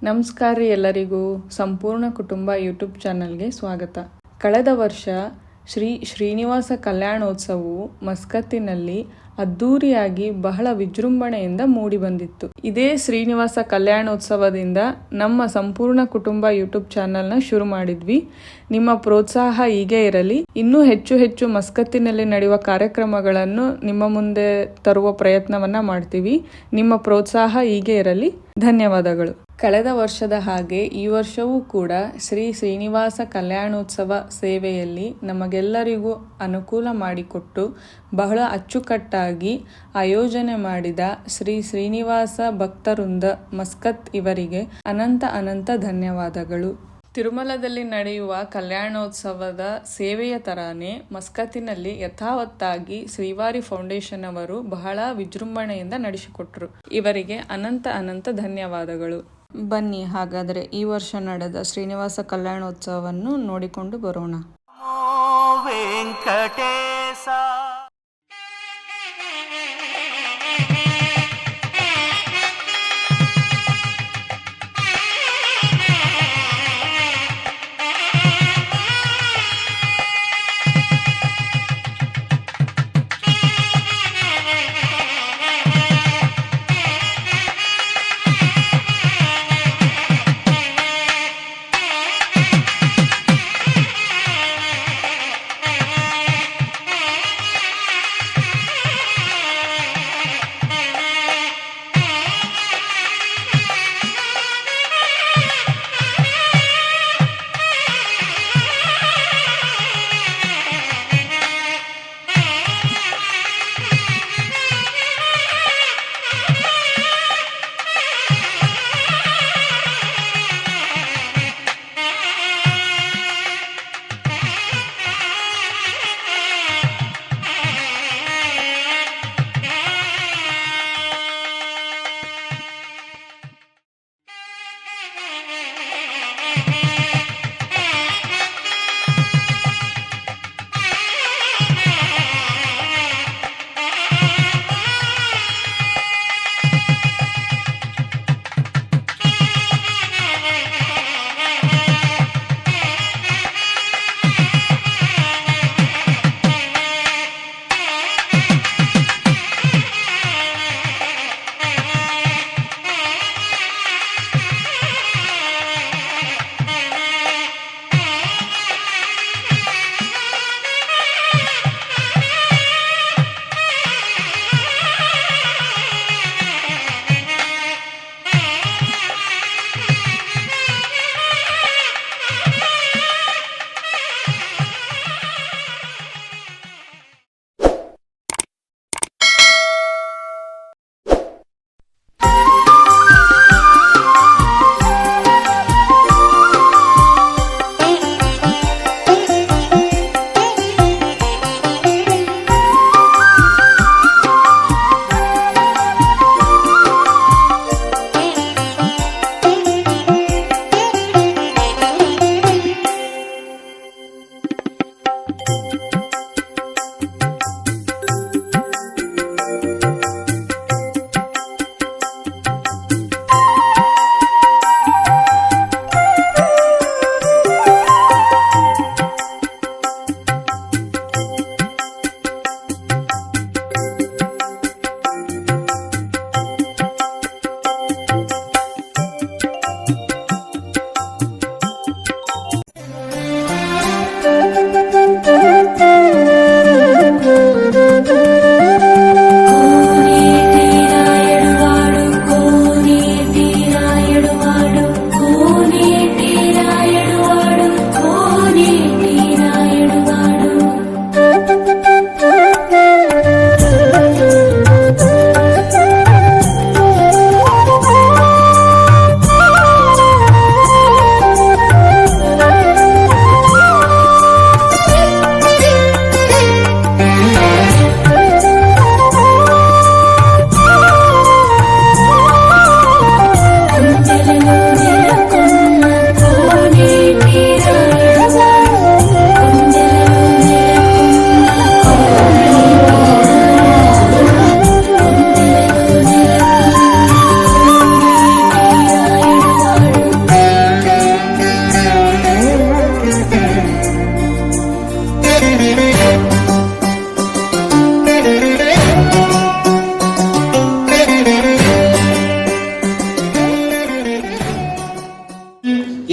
ನಮಸ್ಕಾರ ರೀ ಎಲ್ಲರಿಗೂ. ಸಂಪೂರ್ಣ ಕುಟುಂಬ ಯೂಟ್ಯೂಬ್ ಚಾನಲ್ಗೆ ಸ್ವಾಗತ. ಕಳೆದ ವರ್ಷ ಶ್ರೀ ಶ್ರೀನಿವಾಸ ಕಲ್ಯಾಣೋತ್ಸವವು ಮಸ್ಕತ್ತಿನಲ್ಲಿ ಅದ್ದೂರಿಯಾಗಿ ಬಹಳ ವಿಜೃಂಭಣೆಯಿಂದ ಮೂಡಿಬಂದಿತ್ತು. ಇದೇ ಶ್ರೀನಿವಾಸ ಕಲ್ಯಾಣೋತ್ಸವದಿಂದ ನಮ್ಮ ಸಂಪೂರ್ಣ ಕುಟುಂಬ ಯೂಟ್ಯೂಬ್ ಚಾನಲ್ನ ಶುರು ಮಾಡಿದ್ವಿ. ನಿಮ್ಮ ಪ್ರೋತ್ಸಾಹ ಹೀಗೆ ಇರಲಿ. ಇನ್ನೂ ಹೆಚ್ಚು ಹೆಚ್ಚು ಮಸ್ಕತ್ತಿನಲ್ಲಿ ನಡೆಯುವ ಕಾರ್ಯಕ್ರಮಗಳನ್ನು ನಿಮ್ಮ ಮುಂದೆ ತರುವ ಪ್ರಯತ್ನವನ್ನ ಮಾಡ್ತೀವಿ. ನಿಮ್ಮ ಪ್ರೋತ್ಸಾಹ ಹೀಗೆ ಇರಲಿ. ಧನ್ಯವಾದಗಳು. ಕಳೆದ ವರ್ಷದ ಹಾಗೆ ಈ ವರ್ಷವೂ ಕೂಡ ಶ್ರೀ ಶ್ರೀನಿವಾಸ ಕಲ್ಯಾಣೋತ್ಸವ ಸೇವೆಯಲ್ಲಿ ನಮಗೆಲ್ಲರಿಗೂ ಅನುಕೂಲ ಮಾಡಿಕೊಟ್ಟು ಬಹಳ ಅಚ್ಚುಕಟ್ಟಾಗಿ ಆಯೋಜನೆ ಮಾಡಿದ ಶ್ರೀ ಶ್ರೀನಿವಾಸ ಭಕ್ತವೃಂದ ಮಸ್ಕತ್ ಇವರಿಗೆ ಅನಂತ ಧನ್ಯವಾದಗಳು. ತಿರುಮಲದಲ್ಲಿ ನಡೆಯುವ ಕಲ್ಯಾಣೋತ್ಸವದ ಸೇವೆಯ ತರಾನೇ ಮಸ್ಕತ್ತಿನಲ್ಲಿ ಯಥಾವತ್ತಾಗಿ ಶ್ರೀವಾರಿ ಫೌಂಡೇಶನ್ ಅವರು ಬಹಳ ವಿಜೃಂಭಣೆಯಿಂದ ನಡೆಸಿಕೊಟ್ರು. ಇವರಿಗೆ ಅನಂತ ಧನ್ಯವಾದಗಳು. ಬನ್ನಿ ಹಾಗಾದರೆ ಈ ವರ್ಷ ನಡೆದ ಶ್ರೀನಿವಾಸ ಕಲ್ಯಾಣೋತ್ಸವವನ್ನು ನೋಡಿಕೊಂಡು ಬರೋಣ. ವೆಂಕಟೇಶ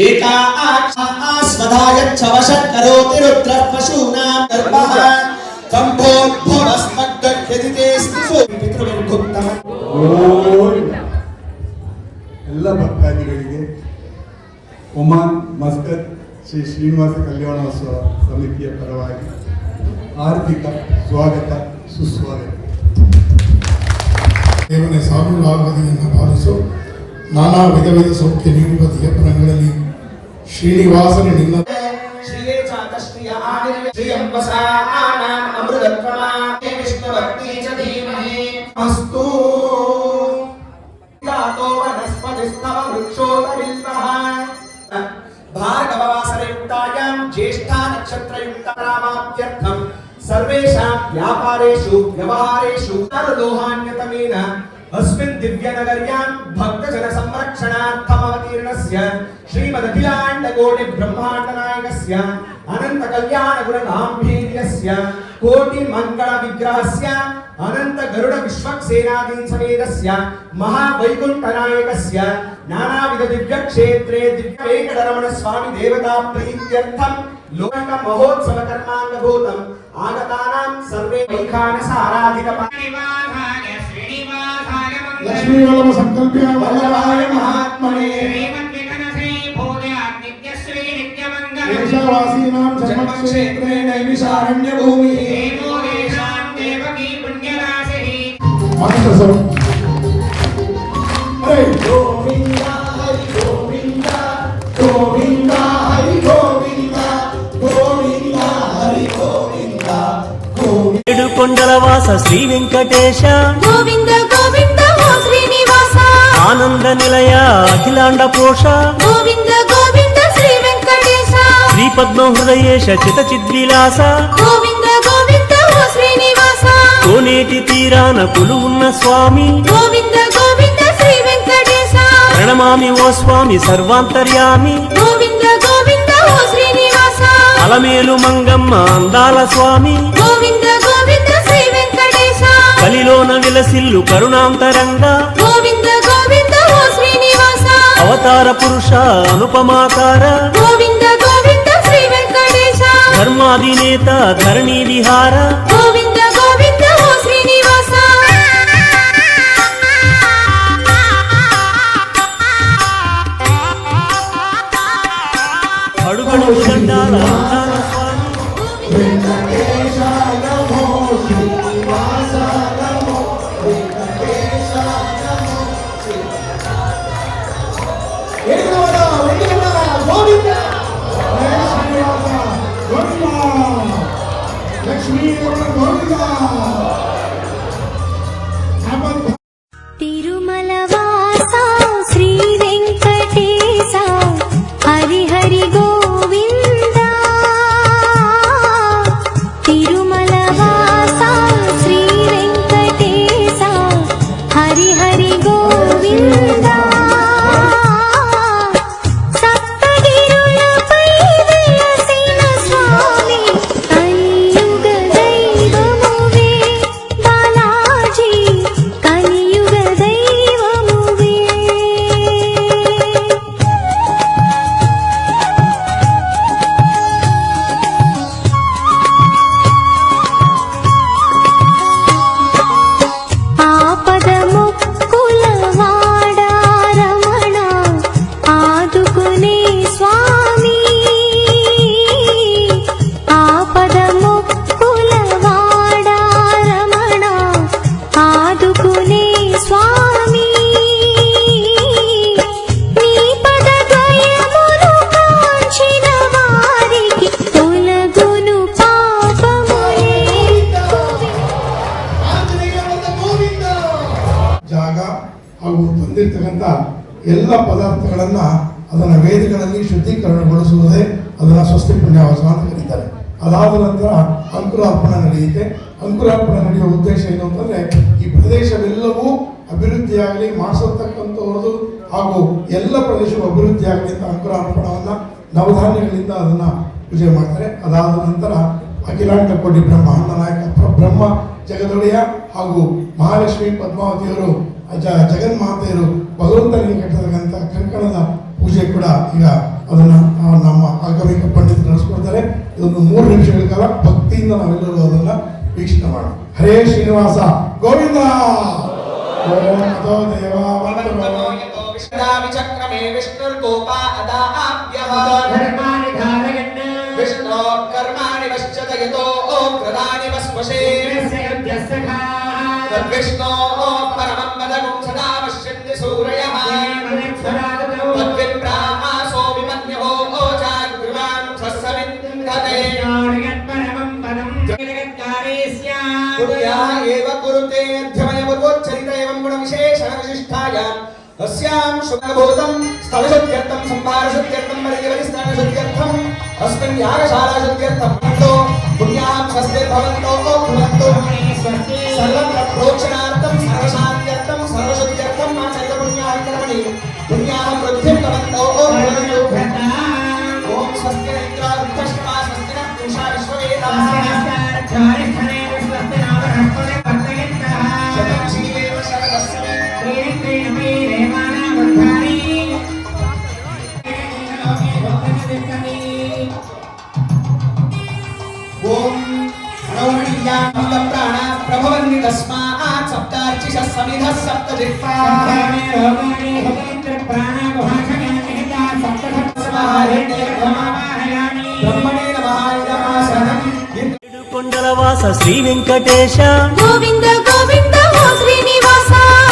एका आस्मदायच्छवशत्करोति रुद्रः पशूनां गर्भः कंभोद्भवस्मग्गह्यदिते स्थिसो पितृविर्गुप्तम ಎಲ್ಲ ಭಕ್ತಾದಿಗಳಿಗೆ ಒಮಾನ್ ಮಸ್ಕತ್ ಶ್ರೀ ಶ್ರೀನಿವಾಸ ಕಲ್ಯಾಣೋತ್ಸವ ಸಮಿತಿಯ ಪರವಾಗಿ ಆರ್ಥಿಕ ಸ್ವಾಗತ ಸುಸ್ವಾಗತ. ದೇವನೇ ಸಾವಿರಾಗದಿಯನ್ನು ಪಾಲಿಸು. ನಾನಾ ವಿಧ ವಿಧ ಸೌಖ್ಯ ನೀಡುವ ದಿಯಪನಗಳಲ್ಲಿ ಶ್ರೀನಿವಾಸನ ನಿನ್ನ अस्तु गातो वनस्पतिस्तव वृक्षोदरिल्वः भार्गववासरयुक्तायां ज्येष्ठा नक्षत्रयुक्तरामाप्त्यर्थं सर्वेषां व्यापारेषु व्यवहारेषु तर्लोहान्यतमेन अस्मिन् दिव्यनगर्यां भक्तजन संरक्षणार्थमवतीर्णस्य श्रीमदखिलाण्डकोटि ब्रह्माण्डनायकस्य अनंत कल्याण गुणगाम्भीर्यस्य कोटि मंगल विग्रहस्य अनंत गरुड विश्वक्सेनादीन समेतस्य महावैकुंठनायकस्य नानाविध दिव्य क्षेत्रे दिव्य वेंकटरमण स्वामी देवता प्रीत्यर्थं लोक महोत्सव कर्मांगभूतं आगतानां सर्वे वैखान साराधिक परिवाराय श्रीनिवासाय लक्ष्मी वल्लभ संकल्प्य वल्लभाय महात्मने देशवासीनां जन्मक्षेत्रे नैमिषारण्य भूमि मंत्रसव हरे गोविंद हरि गोविंद गोविंद हरि गोविंद गोविंद हरि गोविंद ఏడుకొండలవాస శ్రీ వెంకటేశ గోవింద గోవింద ఓ శ్రీనివాస ఆనంద నిలయ అఖిలాండ పోష గోవింద గోవింద శ్రీ వెంకటేశ శ్రీ పద్మ హృదయేశ చిత చిద్విలాస గోవింద గోవింద ఓ శ్రీనివాస కోనేటి తీరాన కొలువున్న స్వామి గోవింద గోవింద శ్రీ వెంకటేశ ప్రణమామి ఓ స్వామి సర్వాంతర్యామి గోవింద గోవింద ఓ శ్రీనివాస అలమేలు మంగమ్మ అందాల స్వామి గోవింద గోవింద శ్రీ వెంకటేశ కలిలోన విలసిల్లు కరుణాంతరంగా గోవింద గోవింద ఓ శ్రీనివాస అవతార పురుష అనుపమాకార గోవింద గోవింద శ్రీ వెంకటేశ ధర్మాధినేత ధరణి విహార గోవింద గోవింద ఓ శ్రీనివాస అడుగడుగు దండాల అందాల స్వామి लक्ष्मी गोविंद తిరుమల వాస శ్రీ వెంకటేశ హరి హరి గోవింద తిరుమల వాస శ్రీ వెంకటేశ హరి హరి గోవింద సప్తగిరులపై వెలసిన స్వామి కలియుగ దైవమువే బాలాజీ కలియుగ దైవమువే ఆపద ముక్కుల వాడా రమణ ఆదుకునే స్వామి ఆపద ముక్కుల వాడా రమణ ఆదుకునే స్వామి నీ పద దయమును కాంచిన వారికి తొలగును పాపములే ಜಾಗ ಹಾಗೂ ತಂದಿರ್ತಕ್ಕಂಥ ಎಲ್ಲ ಪದಾರ್ಥಗಳನ್ನ ಅದನ್ನ ವೇದಿಗಳಲ್ಲಿ ಶುದ್ಧೀಕರಣಗೊಳಿಸುವುದೇ ಅದನ್ನ ಸ್ವಸ್ತಿ ಪುಣ್ಯವಾಸ ಅಂತ ಕರೀತಾರೆ. ಅದಾದ ನಂತರ ಅಂಕುರಾರ್ಪಣೆ ನಡೆಯುತ್ತೆ. ಅಂಕುರಾರ್ಪಣೆ ನಡೆಯುವ ಉದ್ದೇಶ ಏನು ಅಂತಂದ್ರೆ ಈ ಪ್ರದೇಶವೆಲ್ಲವೂ ಅಭಿವೃದ್ಧಿಯಾಗಲಿ ಮಾಡಿಸತಕ್ಕಂಥವ್ರದ್ದು ಹಾಗೂ ಎಲ್ಲ ಪ್ರದೇಶವು ಅಭಿವೃದ್ಧಿಯಾಗಲಿ ಅಂತ ಅಂಕುರಾರ್ಪಣವನ್ನ ನವಧಾನ್ಯಗಳಿಂದ ಅದನ್ನ ಪೂಜೆ ಮಾಡ್ತಾರೆ. ಅದಾದ ನಂತರ ಅಖಿಲಾಂಡ ಕೋಟಿ ಬ್ರಹ್ಮಾಂಡ ನಾಯಕ ಬ್ರಹ್ಮ ಜಗದೊಡೆಯ ಹಾಗೂ ಮಹಾಲಕ್ಷ್ಮಿ ಪದ್ಮಾವತಿಯವರು ಜಗನ್ಮಾತೆಯರು ಭಗವಂತನಿಗೆ ಕಟ್ಟತಕ್ಕಂಥ ಕಂಕಣದ ಪೂಜೆ ಕೂಡ ಈಗ ಅದು 3 ನಿಮಿಷಗಳ ಕಾಲ ಭಕ್ತಿಯಿಂದ ನಾವೆಲ್ಲರೂ ಅದನ್ನ ವೀಕ್ಷಣೆ ಮಾಡೋಣ. ಹರೇ ಶ್ರೀನಿವಾಸ ಗೋವಿಂದ. ಓಂ ನಮೋ ದೇವಾಯ ವಿಚಕ್ರಮೇ ವಿಷ್ಣುರ್ಗೋಪಾ ಅದಾಭ್ಯಃ ವಿಷ್ಣು ಕರ್ಮಾಣಿ ಪಶ್ಯತಯತೋ ಕೃತಾನಿ ವಸ್ವಶೇ ತದ್ವಿಷ್ಣೋ ಪರಮಂ ಪದಗುಂ ಸದಾ ಪಶ್ಯಂತಿ ಸೂರಯಃ ತದ್ವಿಪ್ರಾಸೋ ವಿಮನ್ಯವೋ ಜಾಗೃವಾಂ ಸ್ವಸ್ಸವಿಂದತೆ ಕುರ್ಯಾ ಏವ ಕುರುತೆ ಅಧ್ಯಮಯಪೂರ್ವೋಚ್ಚರಿತ ಏವಂ ಗುಣವಿಶೇಷಣ ವಿಶಿಷ್ಟಾಯಾಂ अस्यां शुभबोधं स्थलशुद्ध्यर्थं संभारशुद्ध्यर्थं परिवरिस्थानशुद्ध्यर्थं अस्मिन् यागशालाशुद्ध्यर्थं भवन्तो पुण्यां स्वस्ति भवन्तो भवन्तु सर्वत्र प्रोक्षणार्थं सर्वशान्त्यर्थं सर्वशुद्ध्यर्थं आचरितपुण्याः कर्मणि पुण्याः वृद्धिं भवन्तो भवन्तु ॐ स्वस्ति इन्द्रावृद्धश्रमा स्वस्ति नः पूषा विश्ववेदाः शतजीवेव शरदस्समे प्रभवन्ति तस्मात् सप्तार्चिषः समिधः सप्तजिह्वाः ब्रह्मणे नमः इदमासनम् కొండలవాస శ్రీ వెంకటేశ గోవింద గోవింద ఓ శ్రీనివాస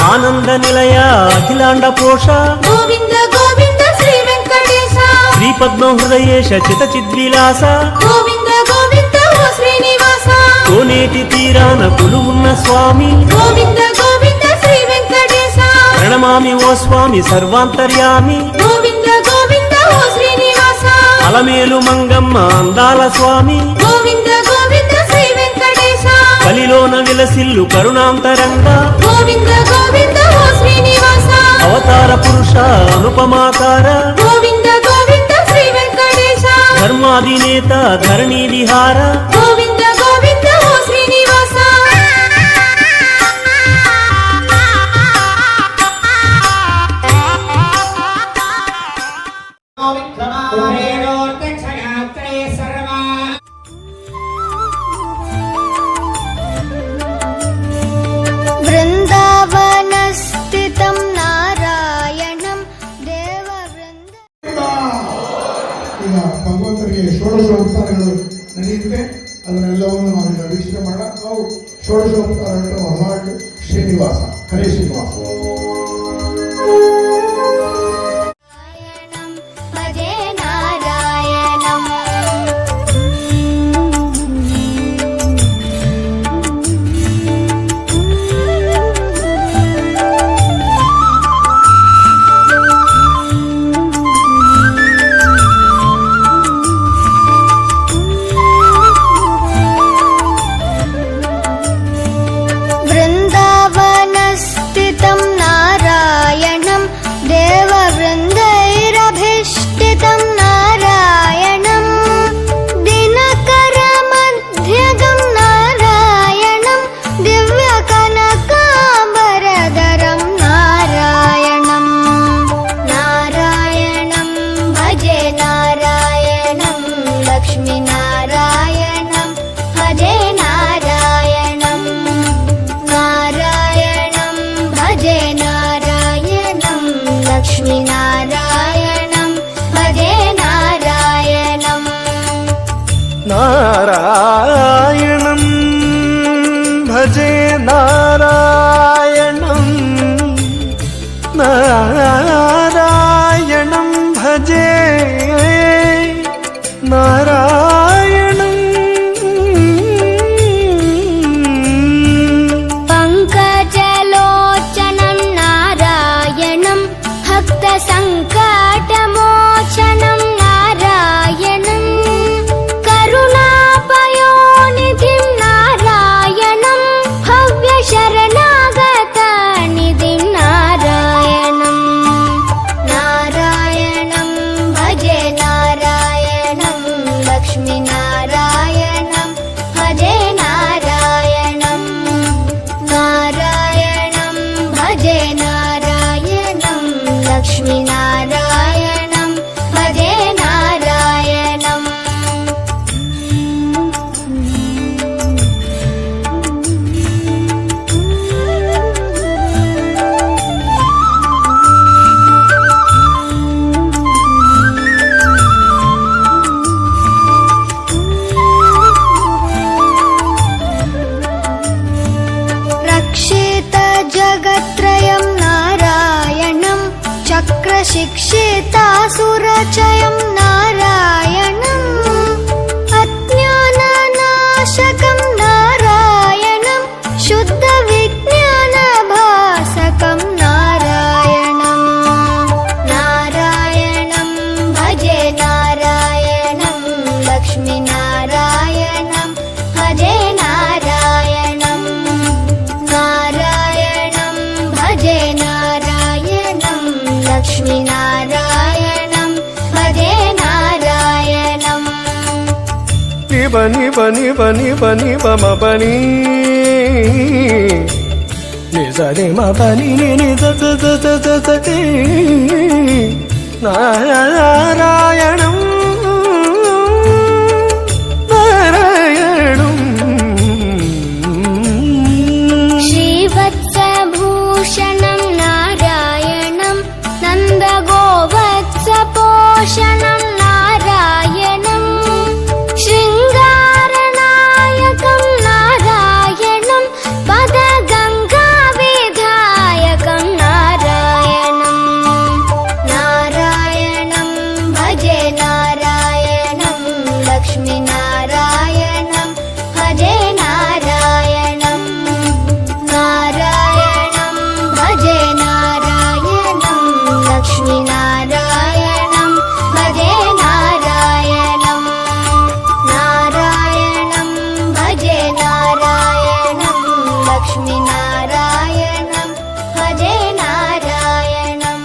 ఆనంద నిలయ అఖిలాండ పోష గోవింద గోవింద శ్రీ వెంకటేశ శ్రీ పద్మ హృదయేశ చిత చిద్విలాస గోవింద గోవింద ఓ శ్రీనివాస కోనేటి తీరాన కొలువున్న స్వామి గోవింద గోవింద శ్రీ వెంకటేశ ప్రణమామి ఓ స్వామి సర్వాంతర్యామి గోవింద గోవింద ఓ శ్రీనివాస అలమేలు మంగమ్మ అందాల స్వామి గోవింద గోవింద శ్రీ వెంకటేశ కలిలోన విలసిల్లు కరుణాంతరంగా గోవింద గోవింద ఓ శ్రీనివాస అవతార పురుష అనుపమాకార గోవింద గోవింద శ్రీ వెంకటేశ ధర్మాధినేత ధరణి విహార గోవింద గోవింద ఓ శ్రీనివాస वृन्दावनस्थितं नारायणं देववृन्द ಈಗ ಭಗವಂತನಿಗೆ ಷೋಡಶೋಪಚಾರಗಳು ನಡೆಯುತ್ತೆ. ಅದನ್ನೆಲ್ಲವನ್ನು ನಾವೀಗ ವೀಕ್ಷಣೆ ಮಾಡೋಣ. ನಾವು ಷೋಡಶೋಪಚಾರಗಳು ಹೊರನಾಡು ಶ್ರೀನಿವಾಸ ಹರೇ ಶ್ರೀನಿವಾಸ. भजे नारायणम् वृन्दावनस्थितं नारायणं देववृन्दैरभिष्टितं नारायणं दिनकरमध्यगं नारायणं दिव्यकनकाम्बरधरं नारायणं नारायणं भजे नारायणं लक्ष्मीनारायणं भजे नारायणं नारायणं भजे नारायणं लक्ष्मीनारायणं भजे नारायणम् నారాయణం భజే నారాయణం నారాయణం భజే నారాయణం पङ्कजलोचनं नारायणं भक्तसङ्कटमोचनं नारायणं करुणापयोनिधिं नारायणं भव्यशरणागतनिधिं नारायणं नारायणं भजे नारायणं पापचयं नारायणम् अज्ञाननाशकं नारायणं शुद्धविज्ञानभासकं नारायणम् नारायणं भजे नारायणं लक्ष्मीनारायणं भजे नारायणं नारायणं भजे नारायणं लक्ष्मीनारायणं भजे नारायणम् बनी बनी बनी बनी बम बनी निजरे म बनी नि the the the the the the दी नारायणं नारायणं श्रीवत्सभूषणं नारायणं नन्दगोवत्सपोषणं नारायणं शृङ्गारनायकं नारायणं पदगङ्गाविधायकं नारायणं नारायणं भजे नारायणं लक्ष्मीनारायणं भजे नारायणं नारायणं भजे नारायणं लक्ष्मीनारायणं भजे नारायणं नारायणं भजे नारायणं लक्ष्मीनारायणं भजे नारायणं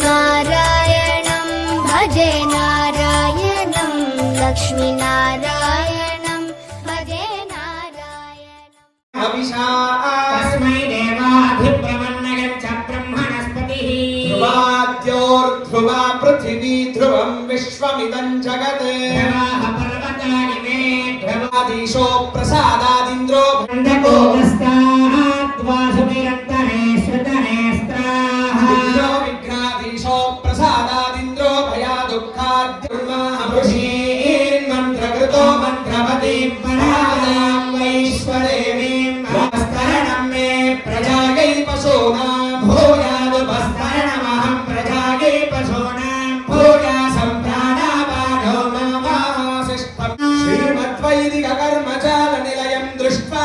नारायणं भजे नारायणं लक्ष्मीनारायणं भजे नारायणम् हविषा तस्मै देवाधिप्रमन्नगच्छ ब्रह्मणस्पतिः ध्रुवाद्योर्ध्रुवा पृथिवी ध्रुवं विश्वमिदं जगत् ध्रुवाः पर्वतानि मे ध्रुवाधीशो प्रसादादिन्द्रो गन्धकोदस्ताद्वासुभिरन्तरे श्रुतनेस्त्राः दिशो विघ्नाधीशो प्रसादादिन्द्रो भया दुःखाद्युर्माभृषीन्मन्त्रकृतो मन्त्रवतीं परायां वैश्वदेवीं भास्करणं मे प्रजायै पशूनां भूयादुपस्करणमहं प्रजायै पशूनां भूया सम्प्राणापाठो ममाशिष्टम् श्रीमद्वैदिककर्मचारनिलयं दृष्ट्वा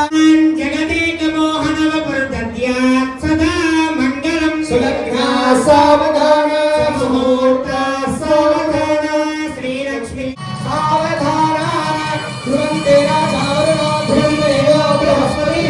जगदेकमोहनवपुर्दद्यात् सदा मङ्गलं सुलग्ना सावधाना सुमुहूर्ता सावधाना श्रीलक्ष्मी सावधाना ध्रुवन्ते राजावरुणो ध्रुवन्देवो बृहस्पतिः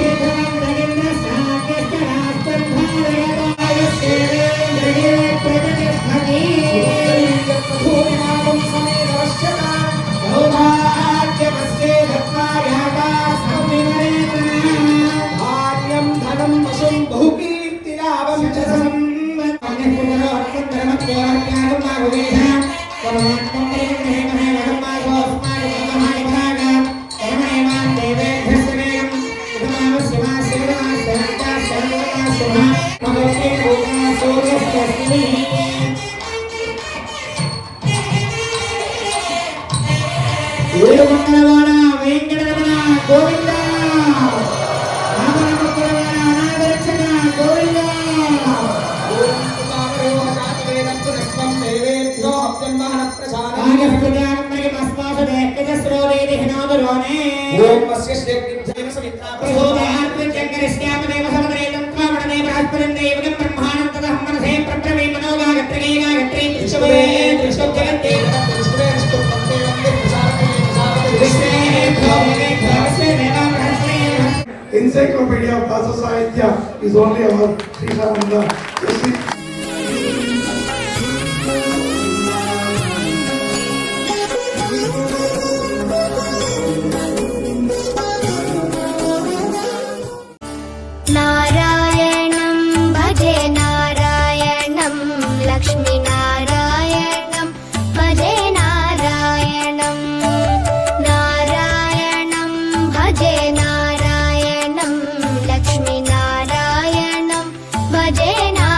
भाग्यं धनं वशं बहुकीर्तिलाभं च ఏడుకొండలవాడ Venkataramana Govinda రామరమపురవాడ అనాథరక్షణ Govinda Encyclopedia of Bhasa Sahitya is only our Sri Sananda. नारायणं भजे नारायणं लक्ष्मीनारायणं भजे नारायणं नारायणं भजे नारायणं लक्ष्मीनारायणं भजे नारायणं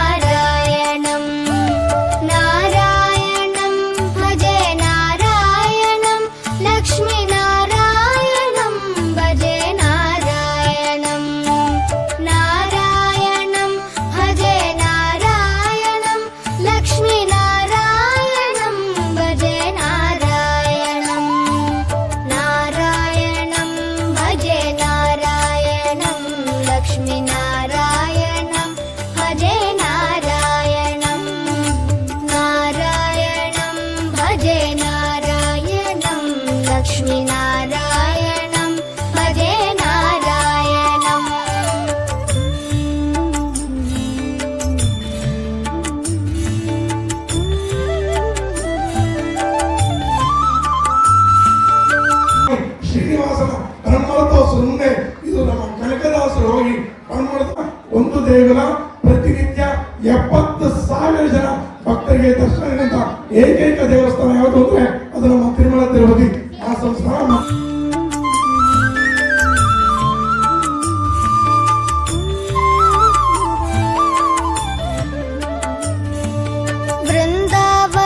ಇರ್ತಕ್ಕಂಥ ಏಕೈಕ ದೇವಸ್ಥಾನ ಯಾವುದು ಅಂದ್ರೆ ಅದು ನಮ್ಮ ತಿರುಮಲ ತಿರುಪತಿ ಆ ಸಂಸ್ಥಾನ.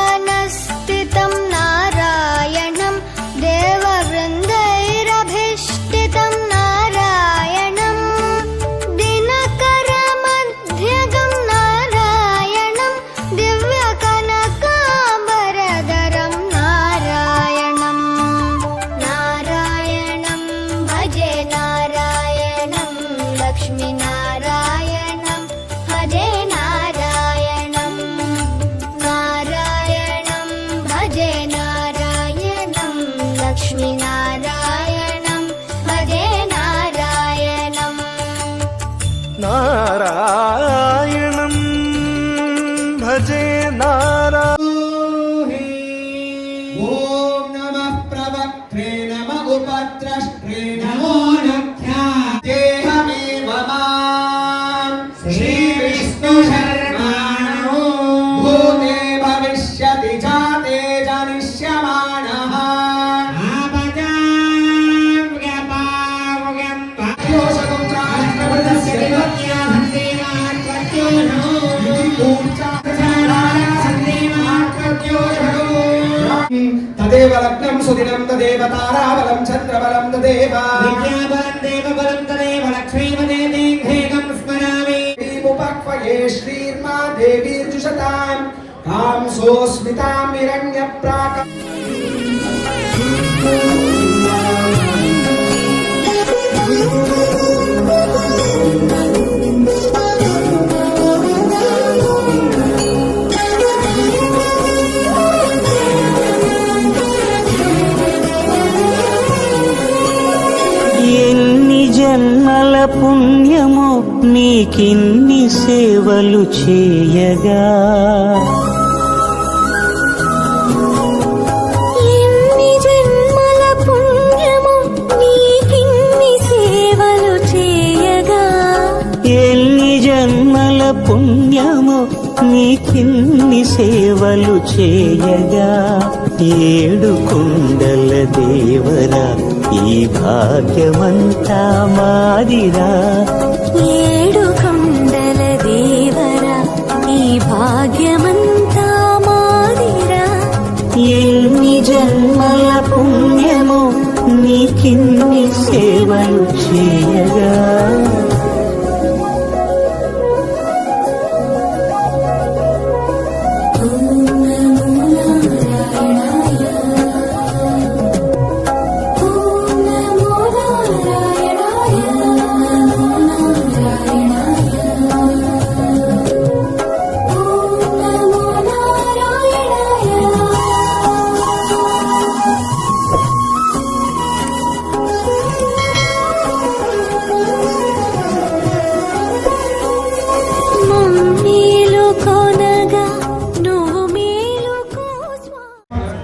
वृन्दावनस्थितं नारायणं देववृन्दैरभीष्टितं नारायणं दिनकरमध्यगं नारायणं दिव्यकनकाम्बरधरं नारायणं नारायणं भजे नारायणं लक्ष्मीनारायणं भजे नारायणं नारायणं भजे नारायणं लक्ष्मीनारायणं भजे नारायणम् నారాయణం భజే ఓం నమః ప్రవక్త్రే నమ ఉపద్రష్ట్రే నమో దేహమేవ మాం శ్రీ విష్ణు శర్మాణో భూతే భవిష్యతి జాతే జనిష్యమానః ఆపజాం వ్యపాగం పయోషకం త్రాష్ట్రపదస్య దేవత్యాం దేవాత్మత్యోషో తదేవ లగ్నం సుదినం తదేవ తారాబలం చంద్రబలం తదేవ విద్యాబలం దేవబలం తదేవ లక్ష్మీపదే దేహేగం స్మరామి ఉపక్వయే శ్రీర్మా దేవీర్జుషతాం కాం సోస్మితాం హిరణ్యప్రాక ఎన్ని జన్మల పుణ్యమో నీకిన్ని సేవలు చేయగా ఎన్ని జన్మల పుణ్యము నీకిన్ని సేవలు చేయగా ఎన్ని జన్మల పుణ్యమో నీకిన్ని సేవలు చేయగా ఏడు కుండల దేవరా ఈ భాగ్యమంతా మాదిరా ఏడు కొండల దేవరా ఈ భాగ్యమంతా మాదిరా ఎన్ని జన్మల పుణ్యమో నీకిన్ని సేవలు చేయగా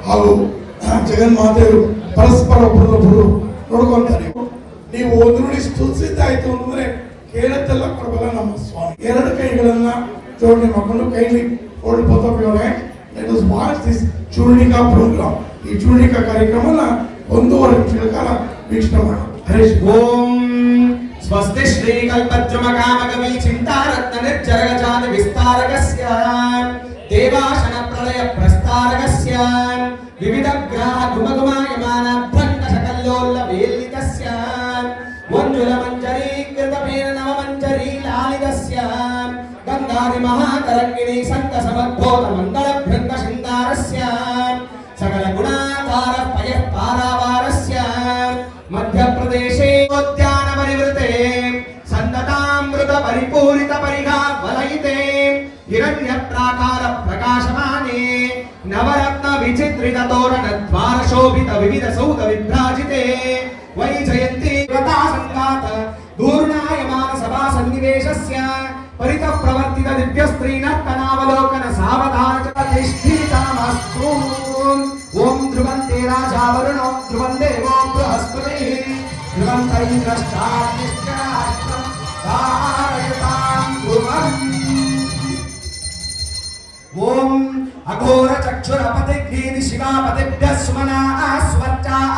ಹಾಗೂ ಜಗನ್ಮಾತೆಯರು ಪರಸ್ಪರ ಒಬ್ಬರೊಬ್ಬರು ನೋಡ್ಕೊಂತಾರೆ. ನೀವು ಒಂದು ನುಡಿ ಸ್ತುತಿಸಿದ್ದಾಯ್ತು ಅಂತಂದ್ರೆ ಕೇಳತ್ತೆಲ್ಲ ಕೊಡಬಲ್ಲ ನಮ್ಮ ಸ್ವಾಮಿ. ಎರಡು ಕೈಗಳನ್ನ ಜೋಡಣೆ ಮಾಡಿಕೊಂಡು ಕೈಲಿ ಓಲ್ಡ್ ಪೊತ್ತೊಬ್ಬೆ let us watch this churnika program. ಈ ಚೂರ್ಣಿಕಾ ಕಾರ್ಯಕ್ರಮನ 1.5 ನಿಮಿಷಗಳ ಕಾಲ ವೀಕ್ಷಣೆ ಮಾಡೋಣ. ಹರೀಶ್ ఓం స్వస్తి శ్రీ కల్పద్రుమకామకవి చింతారత్న నిర్జరగజాతి విస్తారకస్య దేవాశన ప్రళయ ప్రస్తారకస్య వివిధ గ్రహ గుమగుమాయమాన భ్రంగ సకల్లోల్ల వేల్లితస్య మంజుల మంజరీకృత పేన నవ మంజరీ లాలితస్య గంగాది మహాతరంగిణి సంత సమద్భోత మంగళ భృంగ శృంగారస్య సకల గుణాధార పయ పారావారస్య మధ్యప్రదేశే ఉద్యాన పరివృతే సందతామృత పరిపూరిత పరిగా వలయితే హిరణ్య ప్రాకార ప్రకాశమానే నవరత్న విచిత్రిత తోరణ ద్వార శోభిత వివిధ సౌధ విభ్రాజితే వైజయంతి వ్రతా సంఘాత దూర్ణాయమాన సభా సన్నివేశస్య పరిత ప్రవర్తిత దివ్య స్త్రీ నర్తనావలోకన సావధాన తిష్ఠితామస్తు. ఓం ధ్రువంతే రాజా వరుణో ధ్రువం దేవో బృహస్పతిః ధ్రువం ఇంద్రశ్చాగ్నిశ్చరాష్ట్రం ధారయతాం ధ్రువం. ఓం అఘోర చక్ర चक्षुरपतिग्नेति शिवापतिभ्यः सुमनाः स्वच्चाः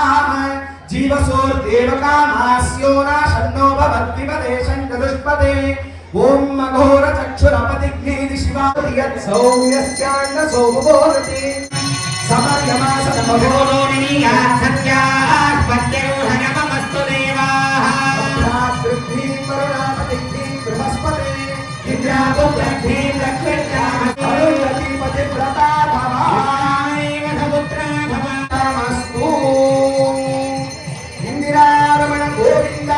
जीवसोर्देवकामास्यो नाशन्नो भवद्विपदेशं चतुष्पदे ॐ अघोरचक्षुरपतिग्नेति शिवापति यत्सौम्यस्यान्नसो मुहोरति समर्यमासनमघोरोणिनीया सत्याः पद्यगोहनमस्तु देवाः भ्रातृभ्रीं वरुणापतिग्नीं बृहस्पते इन्द्रापुत्रभ्रीं लक्ष्मीर्यामस्तु अरुणपतिव्रता भवायव सपुत्रा भवामस्तु इंदिरारमण गोविन्द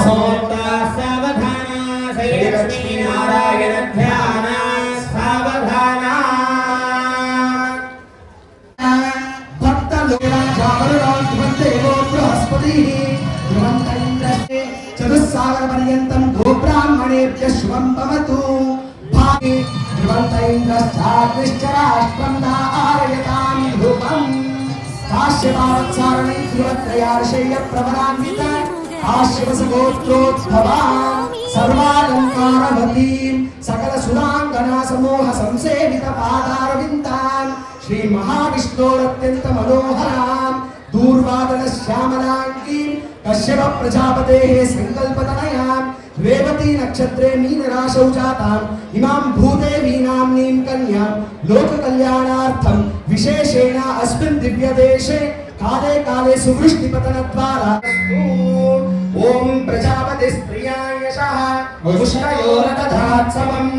सावधाना श्रीलक्ष्मीनारायण ध्यान सावधाना भक्तलोकाचारुराध्वन्देवो बृहस्पतिः ध्रुवन्तैन्द्रस्ते चतुस्सागरपर्यन्तं गोब्राह्मणेभ्यः शुभं भवतु भागे ध्रुवन्तैन्द्रश्चाग्निश्चराष्ट्रं धारयतां ध्रुवम् काश्यपावत्सारणे ध्रुवत्रयार्षेयप्रवरान्वित आश्यवसगोत्रोद्भवान् सर्वालङ्कारवतीं सकलसुराङ्गना समूह संसेवितपादारविन्दान् श्रीमहाविष्णोरत्यन्तमनोहरां दूर्वादनश्यामलाङ्गीं कश्यप प्रजापतेः सङ्कल्पतनयां रेवती नक्षत्रे मीनराशौ जाताम् इमां भूदेवीनाम्नीं कन्यां लोककल्याणार्थं विशेषेण अस्मिन् दिव्यदेशे काले काले सुवृष्टिपतनद्वारा ॐ प्रजापतिस्त्रियाय यशः पुष्टयोरदधात्सवम्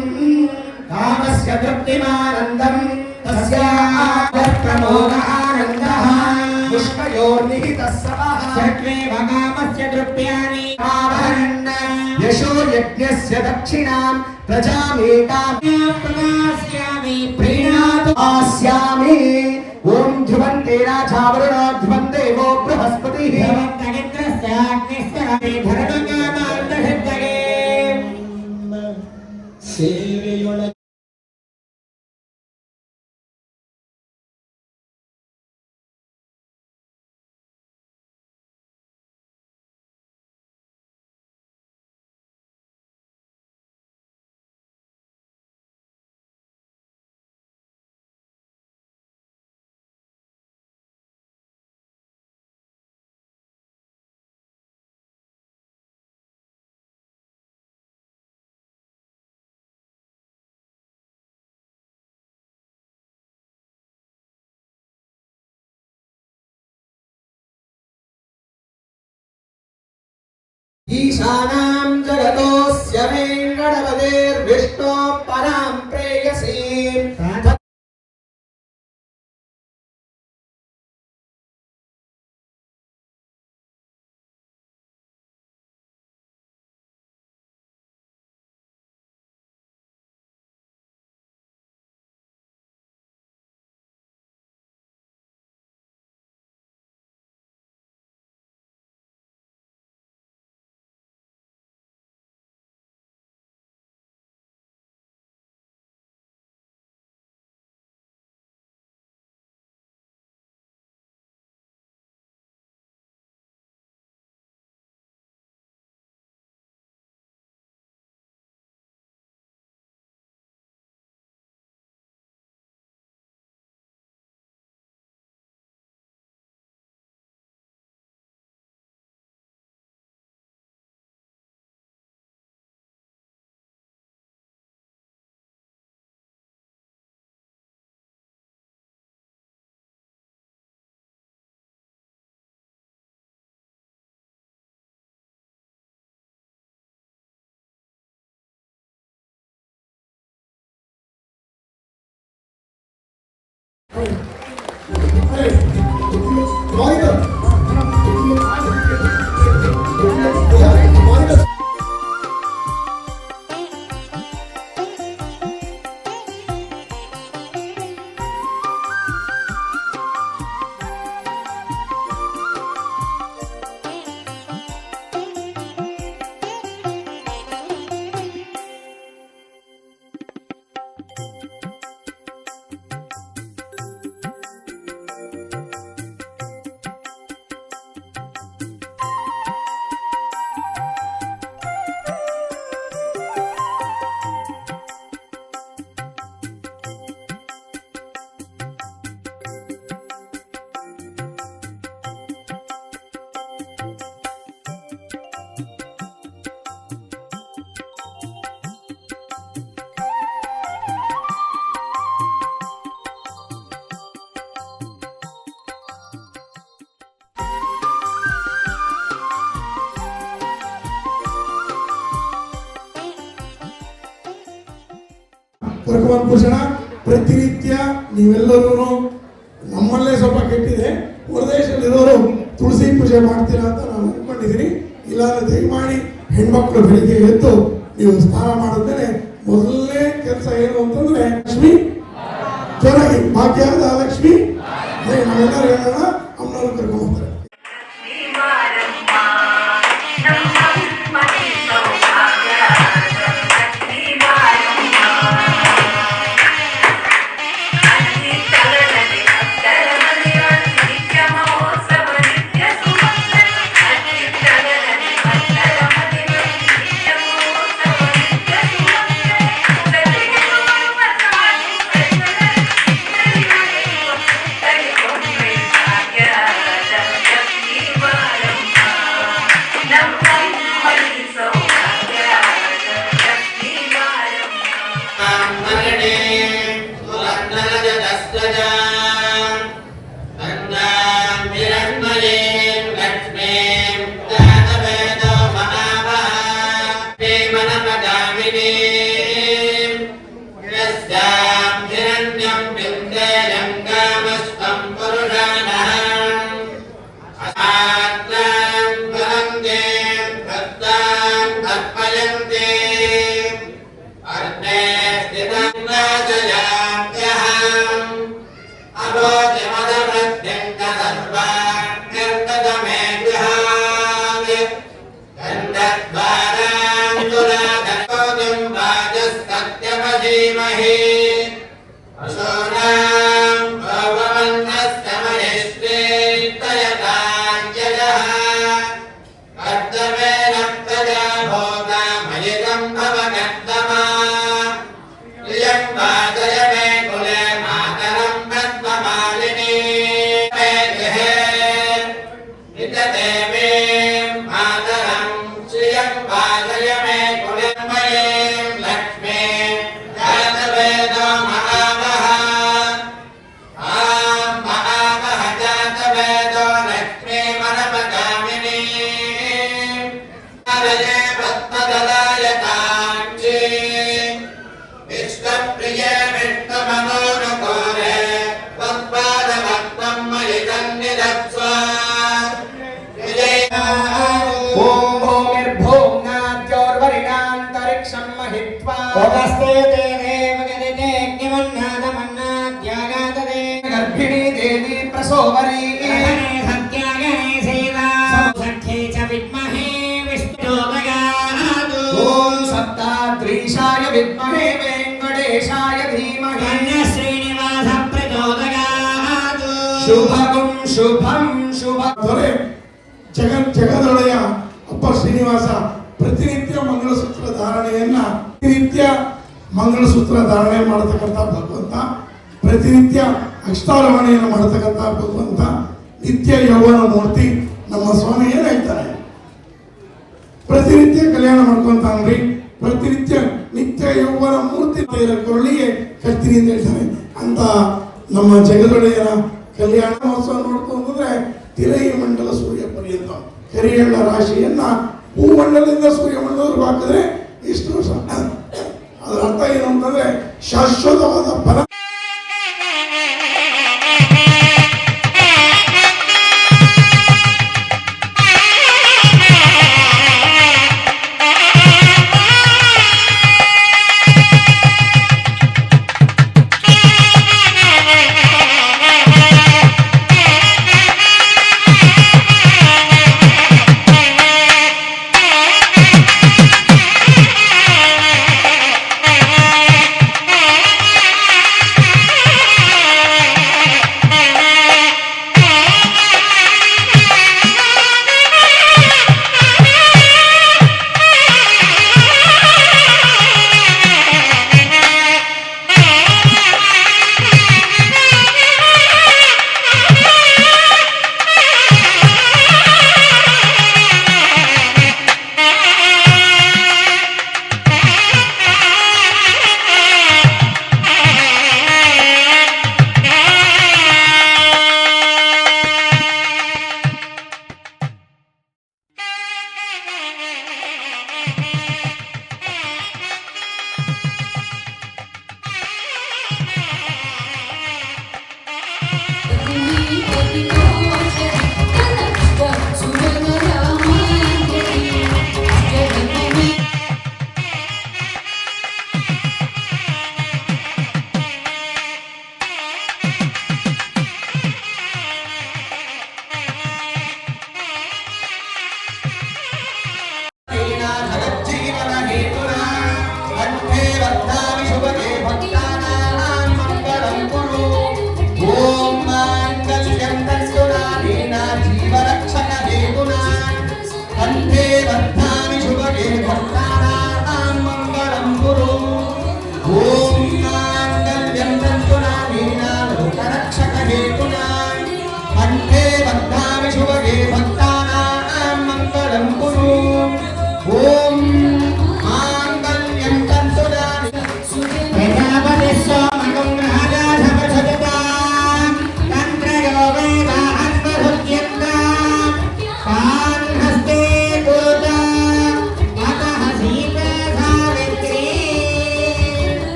कामस्य तृप्तिमानन्दम् तस्याः आनन्दः पुष्पयोर्निहितः सवः सर्वेव कामस्य तृप्त्यानि आवहन् यशो यज्ञस्य दक्षिणां प्रजामेकां प्रदास्यामि प्रीणातु आस्यामि ॐ ध्रुवन्ते राजावरुणो ध्रुवन्देवो बृहस्पतिः ध्रुवन्तगित्रस्याग्निस्तरामि धर्मकामार्थसिद्धये सेवेयೊಳ ईशानां जगतोऽस्य वेङ्कटपतेर्विष्णोः परां प्रेयसीं ಕರ್ಕೊಂಡ್ ಕೂರ್ಸೋಣ. ಪ್ರತಿನಿತ್ಯ ನೀವೆಲ್ಲರೂ ನಮ್ಮಲ್ಲೇ ಸ್ವಲ್ಪ ಕೆಟ್ಟಿದೆ, ಹೊರದೇಶದಲ್ಲಿರೋರು ತುಳಸಿ ಪೂಜೆ ಮಾಡ್ತೀರಾ ಅಂತ ನಾನು ಅನ್ಕೊಂಡಿದ್ದೀನಿ. ಇಲ್ಲಾಂದ್ರೆ ದಯಮಾಡಿ ಹೆಣ್ಮಕ್ಳು ಬೆಳಿಗ್ಗೆ ಎದ್ದು ನೀವು ಸ್ನಾನ ಮಾಡಿದ್ಮೇಲೆ ಮೊದಲನೇ ಕೆಲಸ ಏನು ಅಂತಂದ್ರೆ ಲಕ್ಷ್ಮಿ ಚೆನ್ನಾಗಿ ಭಾಗ್ಯದ ಲಕ್ಷ್ಮಿ ನಾವೆಲ್ಲರೂ ಹೇಳೋಣ. ಅಮ್ಮನವ್ರು ಕರ್ಕೊಂಡು ಹೋಗ್ತಾರೆ. गर्भिणी देवी प्रसोवरी ओम सप्ताद्रीशाय विद्महे वेंकटेशाय धीमहि श्रीनिवास प्रचोदयात् शुभं शुभं शुभ ಜಗದೊಡೆಯ ಅಪ್ಪ ಶ್ರೀನಿವಾಸ ಪ್ರತಿನಿತ್ಯ ಮಂಗಳಸೂತ್ರ ಧಾರಣೆ ಮಾಡತಕ್ಕಂಥ ಭಗವಂತ, ಪ್ರತಿನಿತ್ಯ ಅಷ್ಟಾರಮಣೆಯನ್ನು ಮಾಡತಕ್ಕಂಥ ಭಗವಂತ, ನಿತ್ಯ ಯೌವನ ಮೂರ್ತಿ ನಮ್ಮ ಸ್ವಾಮಿ ಏನ್ ಹೇಳ್ತಾರೆ, ಪ್ರತಿನಿತ್ಯ ಕಲ್ಯಾಣ ಮಾಡ್ಕೊಂತಾನ್ರಿ, ಪ್ರತಿನಿತ್ಯ ನಿತ್ಯ ಯೌವನ ಮೂರ್ತಿ ಕೊರಳಿಗೆ ಕಟ್ತೀನಿ ಅಂತ ಹೇಳ್ತಾರೆ. ಅಂತ ನಮ್ಮ ಜಗದೊಡೆಯರ ಕಲ್ಯಾಣ ಮಹೋತ್ಸವ ನೋಡ್ಕೊಂಡ್ರೆ ತಿರೈ ಮಂಡಲ ಸೂರ್ಯ ಪರ್ಯಂತ ಕರಿಯಳ್ಳ ರಾಶಿಯನ್ನ ಭೂಮಂಡಲದಿಂದ ಸೂರ್ಯಮಂಡಲವರೆಗೂ ಹಾಕಿದ್ರೆ ಇಷ್ಟು ವರ್ಷ. ಅದರ ಅರ್ಥ ಏನು ಅಂತಂದ್ರೆ ಶಾಶ್ವತವಾದ ಫಲ.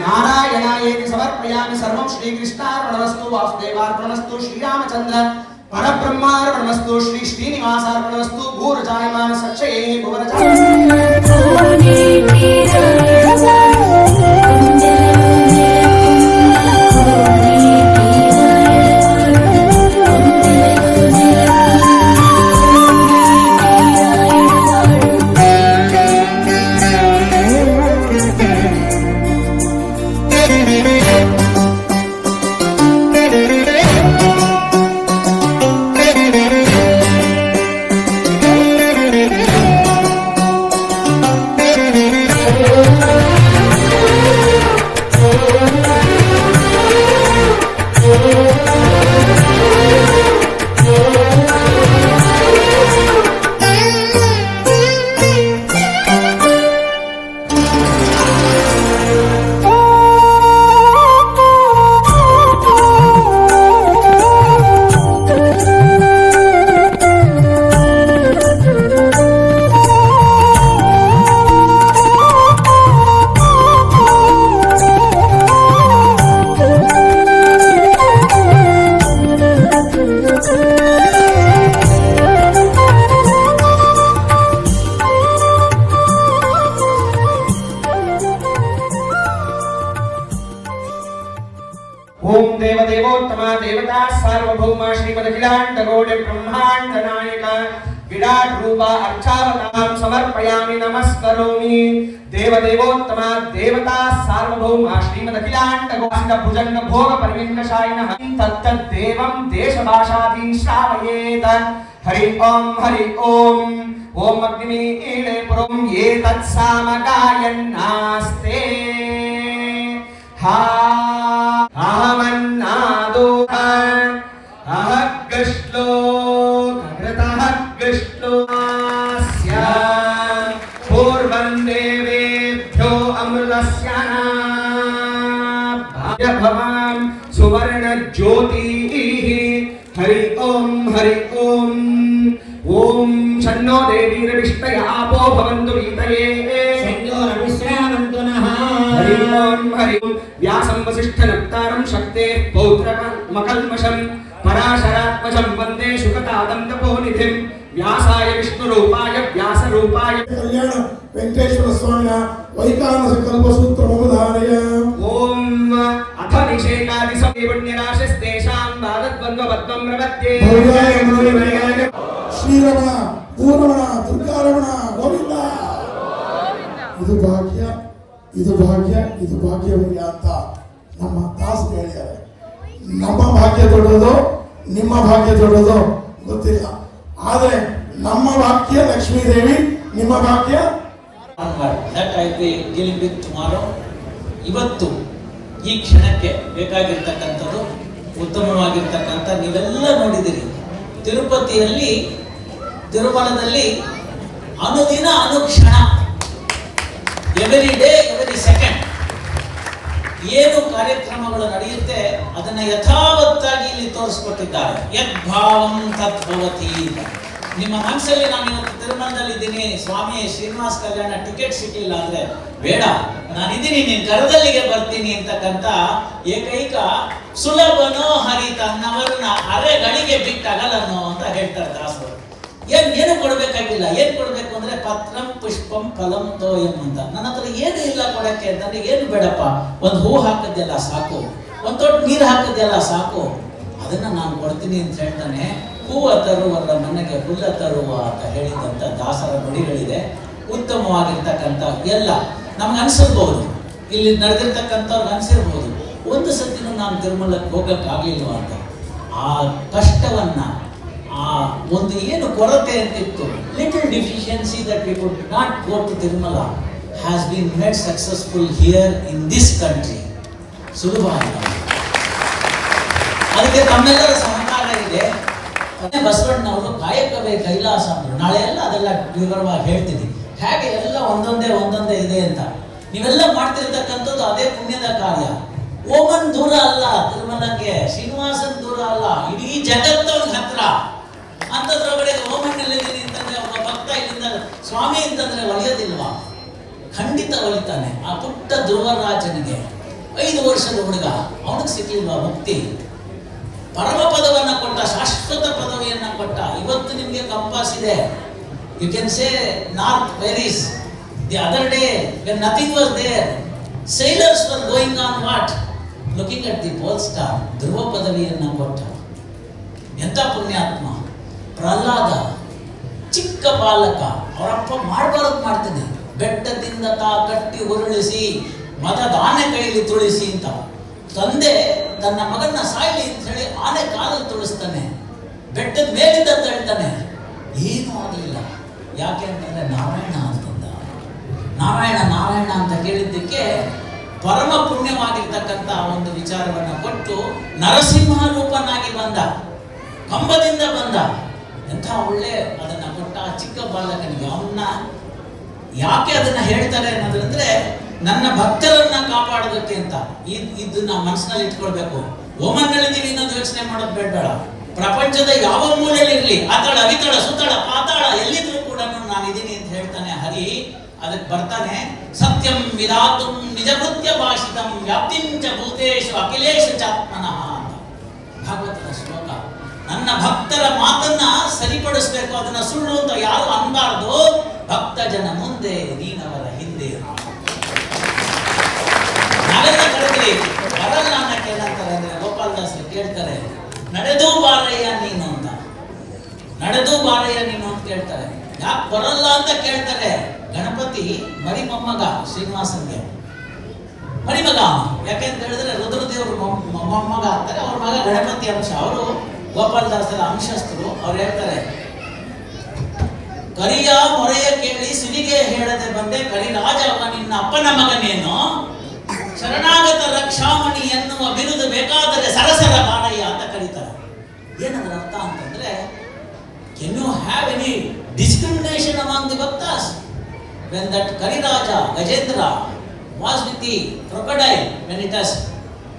नारायणायेति समर्पयामि सर्वं श्रीकृष्णार्पणमस्तु वासुदेवार्पणमस्तु श्रीरामचन्द्र परब्रह्मार्पणमस्तु श्री श्रीनिवासार्पणमस्तु भूर्जायमान सक्षये सार्वभौम श्रीमदखिलाण्डकोटि ब्रह्माण्ड नायक विराट रूप अर्चावतां समर्पयामि नमस्करोमि देवदेवोत्तम देवता सार्वभौम श्रीमदखिलाण्डकोटि भुजंग भोग परिविन्दशायिनः तत्तद्देवं देशभाषादीन् श्रावयेत् हरि ओम ओम अग्निमीळे पुरं ये तत्सामगायन्नास्ते हा अहमन्नादो अहग्गश्लो कृतः गश्लोस्य पूर्वं देवेभ्यो अमृतस्य भवान् सुवर्ण ज्योतिः हरि ओम ओम शन्नो देवीर्विष्टया आपो भवन्तु वीतये शन्नो रविश्रावन्तु नः हरि ओम व्यासं वसिष्ठनप्तारं शक्तेः पौत्रमकल्मषं पराशरात्मजं वन्दे शुकतादं तपोनिधिं व्यासाय विष्णुरूपाय व्यासरूपाय कल्याण वेंकटेश्वर स्वामिन वैकानस कल्पसूत्र ममधारय ओम अथ निषेकादि समेवण्यराशस्तेषां बालद्वन्द्ववत्वं प्रपद्ये भव्याय मनोरमयाय श्रीरमण पूर्णमण दुर्गारमण ಗೋವಿಂದ ಇದು ಭಾಗ್ಯವಯ್ಯ ಅಂತ ನಮ್ಮ ದಾಸರು ಹೇಳಿದ್ದಾರೆ. ನಮ್ಮ ಭಾಗ್ಯ ದೊಡ್ಡದು, ನಿಮ್ಮ ಭಾಗ್ಯ ದೊಡ್ಡದು ಗೊತ್ತಿಲ್ಲ. ಆದರೆ ನಮ್ಮ ಭಾಗ್ಯ ಲಕ್ಷ್ಮೀ ದೇವಿ, ನಿಮ್ಮ ಭಾಗ್ಯ ಇವತ್ತು ಈ ಕ್ಷಣಕ್ಕೆ ಬೇಕಾಗಿರ್ತಕ್ಕಂಥದ್ದು ಉತ್ತಮವಾಗಿರ್ತಕ್ಕಂಥ ನೀವೆಲ್ಲ ನೋಡಿದಿರಿ. ತಿರುಪತಿಯಲ್ಲಿ ತಿರುಮಲದಲ್ಲಿ ಅನುದಿನ ಅನುಕ್ಷಣ ಎವರಿ ಡೇ ಎವರಿ ಸೆಕೆಂಡ್ ಏನು ಕಾರ್ಯಕ್ರಮಗಳು ನಡೆಯುತ್ತೆ ಅದನ್ನ ಯಥಾವತ್ತಾಗಿ ಇಲ್ಲಿ ತೋರಿಸ್ಕೊಟ್ಟಿದ್ದಾರೆ. ಯದ್ಭಾವಂ ತದ್ಭವತಿ. ನಿಮ್ಮ ಮನಸ್ಸಲ್ಲಿ ನಾನು ಇವತ್ತು ತಿರುಮಲದಲ್ಲಿದ್ದೀನಿ, ಸ್ವಾಮಿ ಶ್ರೀನಿವಾಸ ಕಲ್ಯಾಣ ಟಿಕೆಟ್ ಸಿಕ್ಕಿಲ್ಲ ಅಂದ್ರೆ ಬೇಡ, ನಾನಿದ್ದೀನಿ, ನಿನ್ನ ಕರದಲ್ಲಿಗೆ ಬರ್ತೀನಿ ಅಂತಕ್ಕಂಥ ಏಕೈಕ ಸುಲಭನೋ ಹರಿತ ನವರನ್ನ ಅರೆಗಳಿಗೆ ಬಿಟ್ಟಗಲನೋ ಅಂತ ಹೇಳ್ತಾರೆ ದಾಸರು. ಏನು ಕೊಡ್ಬೇಕಾಗಿಲ್ಲ. ಏನ್ ಕೊಡ್ಬೇಕು ಅಂದ್ರೆ ಪತ್ರಂ ಪುಷ್ಪಂ ಫಲಂ ತೋಯಂ ಅಂತ. ನನ್ನ ಹತ್ರ ಏನು ಇಲ್ಲ ಕೊಡಕ್ಕೆ ಅಂತಂದ್ರೆ ಏನು ಬೇಡಪ್ಪ, ಒಂದು ಹೂ ಹಾಕಿದ್ಯಲ್ಲ ಸಾಕು, ಒಂದು ದೊಡ್ಡ ನೀರು ಹಾಕಿದ್ಯಲ್ಲ ಸಾಕು, ಅದನ್ನ ನಾನು ಕೊಡ್ತೀನಿ ಅಂತ ಹೇಳ್ತಾನೆ. ಹೂವ ತರುವರ ಮನೆಗೆ ಹುಲ್ಲ ತರುವ ಅಂತ ಹೇಳಿದಂತ ದಾಸರ ನುಡಿಗಳಿದೆ. ಉತ್ತಮವಾಗಿರ್ತಕ್ಕಂಥ ಎಲ್ಲ ನಮ್ಗೆ ಅನ್ಸಿರ್ಬಹುದು, ಇಲ್ಲಿ ನಡೆದಿರ್ತಕ್ಕಂಥವ್ರಿಗೆ ಅನ್ಸಿರ್ಬಹುದು, ಒಂದು ಸತಿನೂ ನಾನು ತಿರುಮಲಕ್ಕೆ ಹೋಗಕ್ಕಾಗ್ಲಿಲ್ವ ಅಂತ. ಆ ಕಷ್ಟವನ್ನ, ಆ ಒಂದು ಏನು ಕೊರತೆ ಅಂತಿತ್ತು, little deficiency that we could not go to Tirumala has been made successful here in this country. ಸುಲಭ ಅಲ್ಲ. ಅದಕ್ಕೆ ತಮ್ಮೆಲ್ಲರ ಸಹಕಾರ ಇದೆ. ಬಸವಣ್ಣವರು ಕಾಯಕವೇ ಕೈಲಾಸ ಅಂದರು. ನಾಳೆ ಎಲ್ಲ ಅದೆಲ್ಲ ವಿವರವಾಗಿ ಹೇಳ್ತೀನಿ, ಹೇಗೆ ಎಲ್ಲ ಒಂದೊಂದೇ ಇದೆ ಅಂತ. ನೀವೆಲ್ಲ ಮಾಡ್ತಿರ್ತಕ್ಕಂಥದ್ದು ಅದೇ ಪುಣ್ಯದ ಕಾರ್ಯ. ಓಮನ್ ದೂರ ಅಲ್ಲ, ತಿರುಮಲಕ್ಕೆ ಶ್ರೀನಿವಾಸನ್ ದೂರ ಅಲ್ಲ, ಇಡೀ ಜಗತ್ತವ್ರಿಗೆ ಹತ್ರ. ಅಂತದ್ರೊಳಗಡೆ ಓಮನ್ನಲ್ಲಿದ್ದೀನಿ ಅಂತಂದ್ರೆ ಒಬ್ಬ ಭಕ್ತ ಇಲ್ಲಿಂದ ಸ್ವಾಮಿ ಅಂತಂದ್ರೆ ಒಲಿಯೋದಿಲ್ವಾ? ಖಂಡಿತ ಒಲಿತಾನೆ. ಆ ಪುಟ್ಟ ಧ್ರುವರಾಜನಿಗೆ 5 ವರ್ಷದ ಹುಡುಗ, ಅವನಿಗೆ ಸಿಗ್ಲಿಲ್ವಾ ಮುಕ್ತಿ? ಪರಮ ಪದವನ್ನ ಕೊಟ್ಟ, ಶಾಶ್ವತ ಪದವಿಯನ್ನ ಕೊಟ್ಟ. ಇವತ್ತು ನಿಮಗೆ ಕಂಪಾಸ್ ಇದೆ. You can say north varies. The other day when nothing was there, sailors were going on what? Looking at the pole star. ಧ್ರುವ ಪದವಿಯನ್ನ ಕೊಟ್ಟ ಎಂತ ಪುಣ್ಯಾತ್ಮ. ಪ್ರಹ್ಲಾದ ಚಿಕ್ಕ ಬಾಲಕ, ಅವರಪ್ಪ ಮಾಡಬಾರದು ಮಾಡ್ತಾನೆ. ಬೆಟ್ಟದಿಂದ ತಾ ಕಟ್ಟಿ ಉರುಳಿಸಿ ಮದದ ಆನೆ ಕೈಲಿ ತುಳಿಸಿ ಅಂತ. ತಂದೆ ತನ್ನ ಮಗನ್ನ ಸಾಯ್ಲಿ ಅಂತ ಹೇಳಿ ಆನೆ ಕಾಲಲ್ಲಿ ತುಳಿಸ್ತಾನೆ, ಬೆಟ್ಟದ ಮೇಲಿಂದ ತಳ್ತಾನೆ, ಏನೂ ಆಗಲಿಲ್ಲ. ಯಾಕೆ ಅಂತಂದ್ರೆ ನಾರಾಯಣ ಅಂತಂದ. ನಾರಾಯಣ ಅಂತ ಕೇಳಿದ್ದಕ್ಕೆ ಪರಮ ಪುಣ್ಯವಾಗಿರ್ತಕ್ಕಂಥ ಒಂದು ವಿಚಾರವನ್ನ ಕೊಟ್ಟು ನರಸಿಂಹ ರೂಪನಾಗಿ ಬಂದ, ಕಂಬದಿಂದ ಬಂದ. ಎಂಥ ಒಳ್ಳೆ ಅದನ್ನ ಕೊಟ್ಟ ಆ ಚಿಕ್ಕ ಬಾಲಕನಿಗೆ. ಅವನ್ನ ಯಾಕೆ ಅದನ್ನ ಹೇಳ್ತಾರೆ ಅನ್ನೋದಂದ್ರೆ ನನ್ನ ಭಕ್ತರನ್ನ ಕಾಪಾಡೋದಕ್ಕೆ ಅಂತ. ಇದನ್ನ ಮನಸ್ಸಿನಲ್ಲಿ ಇಟ್ಕೊಳ್ಬೇಕು. ಓಮನ್ನಲ್ಲಿದ್ದೀವಿ ಅನ್ನೋದು ಯೋಚನೆ ಮಾಡೋದು ಬೇಡ. ಪ್ರಪಂಚದ ಯಾವ ಮೂಲೆಯಲ್ಲಿರ್ಲಿ, ಅತಳ ವಿತಳ ಸುತಳ ಪಾತಾಳ ಎಲ್ಲಿದ್ರು ಕೂಡ ನಾನಿದ್ದೀನಿ ಅಂತ ಹೇಳ್ತಾನೆ ಹರಿ. ಅದಕ್ಕೆ ಬರ್ತಾನೆ, ಸತ್ಯಂ ವಿಧಾತುಂ ನಿಜಕೃತ್ಯ ಭಾಷಿತಂ ವ್ಯಾಪ್ತಿಂಚ ಭೂತೇಶು ಅಖಿಲೇಶು ಚಾತ್ಮನಃ ಅಂತ ಭಾಗವತದ ಶ್ಲೋಕ. ನನ್ನ ಭಕ್ತರ ಮಾತನ್ನ ಸರಿಪಡಿಸ್ಬೇಕು, ಅದನ್ನ ಸುಳ್ಳು ಅಂತ ಯಾರು ಅನ್ಬಾರ್ದು. ಭಕ್ತ ಜನ ಮುಂದೆ, ನೀನವರ ಹಿಂದೆ. ನಾವೆಲ್ಲ ಕರೆದ್ರಿ ಬರಲ್ಲ ಅನ್ನಕ್ಕೆ ಏನಂತಾರೆ ಅಂದ್ರೆ, ಗೋಪಾಲದಾಸರು ಕೇಳ್ತಾರೆ, ಬಾರಯ್ಯ ನೀನು ಅಂತ ಕೇಳ್ತಾರೆ. ಯಾಕೆ ಬರಲ್ಲ ಅಂತ ಕೇಳ್ತಾರೆ. ಗಣಪತಿ ಮರಿ ಮೊಮ್ಮಗ ಶ್ರೀನಿವಾಸನ್ಗೆ ಮರಿಮಗ. ಯಾಕೆಂತ ಹೇಳಿದ್ರೆ ರುದ್ರದೇವರು ಮೊಮ್ಮಗ ಅಂತಾರೆ. ಅವ್ರ ಮಗ ಗಣಪತಿ ಅಂಶ. ಅವರು ಗೋಪಾಲದಾಸರ ಅಂಶಸ್ಥರು. ಅವ್ರು ಹೇಳ್ತಾರೆ, ಕರಿಯ ಮೊರೆಯ ಕೇಳಿ ಸಿರಿಗೆ ಹೇಳದೆ ಬಂದೆ, ಕರಿರಾಜ ಅವ ನಿನ್ನ ಅಪ್ಪನ ಮಗನೇನು, ಶರಣಾಗತ ರಕ್ಷಾಮಣಿ ಎನ್ನುವ ಬಿರುದು ಬೇಕಾದರೆ ಸರಸರ ಬಾರಯ್ಯ ಅಂತ ಕರೀತಾರೆ. ಏನಂದ್ರೆ ಅರ್ಥ ಅಂತಂದ್ರೆ, can you have any discrimination among the bhaktas? When that Kariraja, Gajendra was with the crocodile, when it has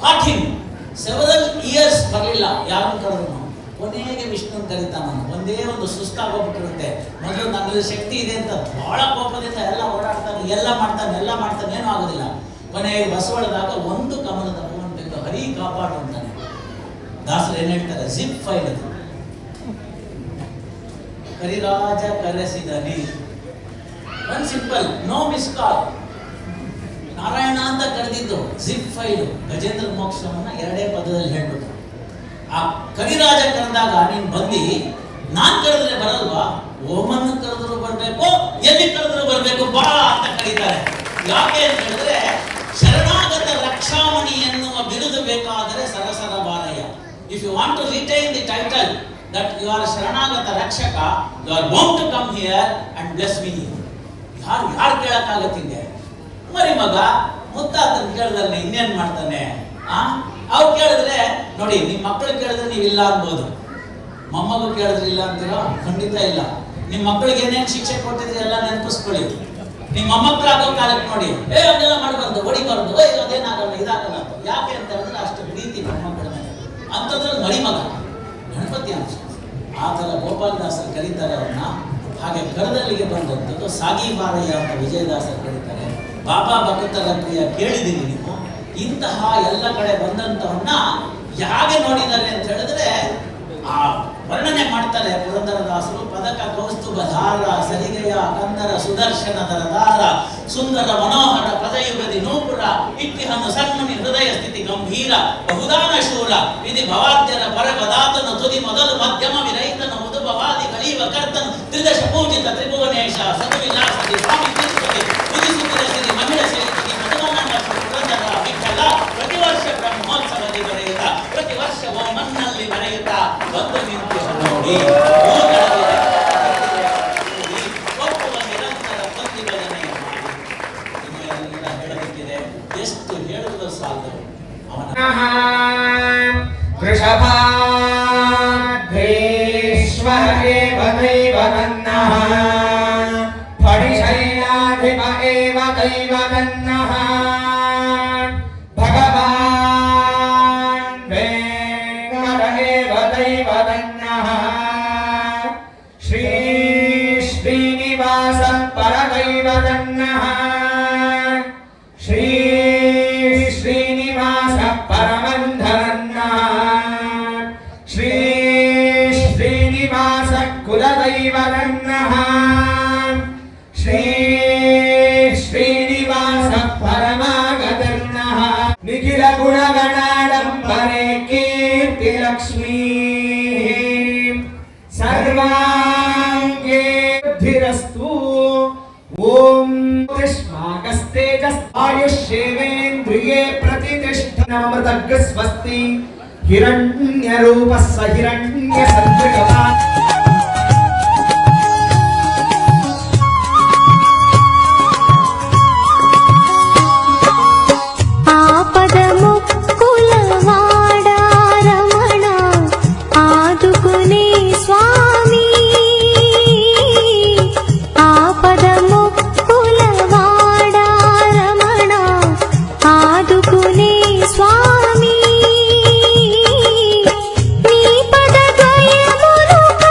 caught him, several years ಬರಲಿಲ್ಲ, ಯಾರನ್ನು ಕರೆದ್ರು. ಕೊನೆಗೆ ವಿಷ್ಣು ಕರೀತಾನ. ಒಂದೇ ಒಂದು ಸುಸ್ತಾಗೋಗ್ಬಿಟ್ಟಿರುತ್ತೆ. ಮೊದಲು ನನ್ನಲ್ಲಿ ಶಕ್ತಿ ಇದೆ ಅಂತ ಬಹಳ ಕೋಪದಿಂದ ಎಲ್ಲ ಓಡಾಡ್ತಾನೆ, ಎಲ್ಲ ಮಾಡ್ತಾನೆ, ಏನೂ ಆಗೋದಿಲ್ಲ. ಕೊನೆಗೆ ಬಸವಳದಾಗ ಒಂದು ಕಮಲದ ಹೂವನ್ನು ತೆಗೆದು ಹರಿ ಕಾಪಾಡು ಅಂತಾನೆ. ದಾಸರು ಏನ್ ಹೇಳ್ತಾರೆ, ಜಿಪ್ ಫೈಲ್ ಅದು. ಕರಿರಾಜ ಕರೆಸಿದನಿ, one simple, no miss call. Narayana ಅಂತ ಕರೆದಿದ್ದು ಜಿಪ್ ಫೈಲ್. ಗಜೇಂದ್ರ ಮೋಕ್ಷವನ್ನ ಎರಡೇ ಪದದಲ್ಲಿ ಹೇಳ್ಬಿಟ್ಟು, ಆ ಕರಿರಾಜ ಕರೆದಾಗ ನೀನ್ ಬಂದು ನಾನ್ ಕರೆದ್ರೆ ಬರಲ್ವಾ, ಓಮನ್ನ ಕರೆದ್ರು ಬರ್ಬೇಕು, ಎಲ್ಲಿ ಕರೆದ್ರು ಬರ್ಬೇಕು, ಬಾ ಅಂತ ಕರೀತಾರೆ. ಯಾಕೆ ಅಂತ ಹೇಳಿದ್ರೆ, ಶರಣಾಗತ ರಕ್ಷಾಮಣಿ ಎನ್ನುವ ಬಿರುದು ಬೇಕಾದರೆ ಸರಸರ ಬಾರಯ್ಯ. If you want to retain the title that you are Sharanagata Rakshaka, you are bound to come here and bless me. ಯಾರು ಕೇಳಕ್ಕಾಗತ್ತಿಂಗೆ? ಮರಿ ಮಗ ಮುತ್ತಾತನ ಕೇಳಿದ್ರೆ ಇನ್ನೇನ್ ಮಾಡ್ತಾನೆ? ಅವ್ರು ಕೇಳಿದ್ರೆ ನೋಡಿ, ನಿಮ್ ಮಕ್ಕಳು ಕೇಳಿದ್ರೆ ನೀವಿಲ್ಲ ಅನ್ಬೋದು, ಮೊಮ್ಮಗು ಕೇಳಿದ್ರೆ ಇಲ್ಲ ಅಂತೀರೋ? ಖಂಡಿತ ಇಲ್ಲ. ನಿಮ್ ಮಕ್ಕಳಿಗೆ ಏನೇನ್ ಶಿಕ್ಷೆ ಕೊಟ್ಟಿದ್ರೆ ಎಲ್ಲ ನೆನಪಿಸ್ಕೊಳ್ಳಿ. ನಿಮ್ಮ ಮೊಮ್ಮಕ್ಕಳು ಆಗೋ ಕಾಲಕ್ಕೆ ನೋಡಿ, ಅದೆಲ್ಲ ಮಾಡಬಾರ್ದು, ಹೊಡಿಬಾರ್ದು, ಅದೇನಾಗಲ್ಲ, ಇದಾಗಲ್ಲ ಅಂತ. ಯಾಕೆ ಅಂತ ಹೇಳಿದ್ರೆ ಅಷ್ಟು ಪ್ರೀತಿ ಮೊಮ್ಮಕ್ಕಳ ಮೇಲೆ. ಅಂಥದ್ರಲ್ಲಿ ಮರಿಮಗ ಗಣಪತಿ ಅಂಶ. ಆ ಥರ ಗೋಪಾಲದಾಸರು ಕರೀತಾರೆ ಅವ್ರನ್ನ. ಹಾಗೆ ಕರದಲ್ಲಿಗೆ ಬಂದಂಥದ್ದು ಸಾಗಿ ಬಾರಯ್ಯ ಅಂತ ವಿಜಯದಾಸರು ಕರೀತಾರೆ. ಬಾಬಾ ಭಕ್ತರ ಪ್ರಿಯ ಕೇಳಿದ್ದೀರಿ ನೀವು. ಇಂತಹ ಎಲ್ಲ ಕಡೆ ಬಂದಂತವನ್ನ ಹೇಗೆ ನೋಡಿದ್ದಾರೆ ಅಂತ ಹೇಳಿದ್ರೆ, ಆ ವರ್ಣನೆ ಮಾಡ್ತಾರೆ ಪುರಂದರದಾಸರು. ಪದಕ ಕೌಸ್ತುಭಧಾರ ಸರಿಗೆಯ ಕಂದರ ಸುದರ್ಶನ ದರದಾರ ಸುಂದರ ಮನೋಹರ ಪದಯುಗದಿ ನೂಪುರ ಇಟ್ಟಿಹನ್ನು ಸನ್ಮುನಿ ಹೃದಯ ಸ್ಥಿತಿ ಗಂಭೀರ ಬಹುದಾನ ಶೂರ ವಿಧಿ ಭವಾದ್ಯರ ಪರಪದಾತನು ತುದಿ ಮೊದಲು ಮಧ್ಯಮ ವಿರಹಿತನ ಮುದುಭವಾದಿ ಕಲೀವ ಕರ್ತನು ತ್ರಿದಶ ಪೂಜಿತ ತ್ರಿಭುವನೇಶ ಸದುವಿಲಾಸದಿ ಸ್ವಾಮಿ ತಿರುಪತಿ ಉದಿಸುತ್ತಿರ ಸಿರಿ ಮಹಿಳ ಸೇರಿಸಿ ಮಧುವನನ್ನ ಪುರಂದರ ವಿಠಲ ಪ್ರತಿ ವರ್ಷ ಬ್ರಹ್ಮೋತ್ಸವದಿ ಬರೆಯುತ್ತ ಪ್ರತಿ ವರ್ಷ ಮನ್ನಲ್ಲಿ ಬರೆಯುತ್ತ ಬಂದು ನಿಂತು ನೋಡಿ ಒಪ್ಪುವ ನಿರಂತರ ಪ್ರತಿಭಟನೆ ಹೇಳಬೇಕಿದೆ. ಎಷ್ಟು ಹೇಳಿದ್ರು ಸಾಲದು. ಅವನ ವೃಷಭಾಧ್ವೇಶ್ವರೇ ವದೈವದನ್ನಃ ಫಣಿಶೈಲಾಧಿಪ ಏವ ದೈವದನ್ನಃ ಭಗವಾನ್ ವೇಂಕಟ ಏವ ದೈವದನ್ನಃ ಶ್ರೀ ಶ್ರೀನಿವಾಸ ಪರದೈವದನ್ನಃ ಶ್ರೀ ಶ್ರೀನಿವಾಸ ಪರಮಂಧರನ್ನಃ ಶ್ರೀ ಶ್ರೀನಿವಾಸ ಕುಲದೈವದನ್ನಃ ಶ್ರೀ ಶ್ರೀನಿವಾಸ ಪರಮಾಗತನ್ನಃ ನಿಖಿಲ ಗುಣಗಣಾಡಂಬರೆ ಕೀರ್ತಿ ಲಕ್ಷ್ಮೀ ಸರ್ವಾಂಗೇ ಬುದ್ಧಿರಸ್ತು. ಓಂ ತಸ್ಮಾಗಸ್ತೇಜಸ್ ಆಯುಷ್ಯೇವೇಂದ್ರಿಯೇ ಪ್ರತಿಷ್ಠ ನಮೃತಗ್ಗ ಸ್ವಸ್ತಿ ಹಿರಣ್ಯರೂಪಸ್ಸ ಹಿರಣ್ಯ ಸಂತೃಗವಾನ್ ಆಪದ ಮುಕ್ಕುಲವಾಡ ರಮಣ ಆದುಕುನೇ ಸ್ವಾಮಿ ಆಪದ ಮುಕ್ಕುಲವಾಡ ರಮಣ ಆದುಕುನೇ ಸ್ವಾಮಿ ನೀ ಪದ ದ್ವಯ ಮುರುಕ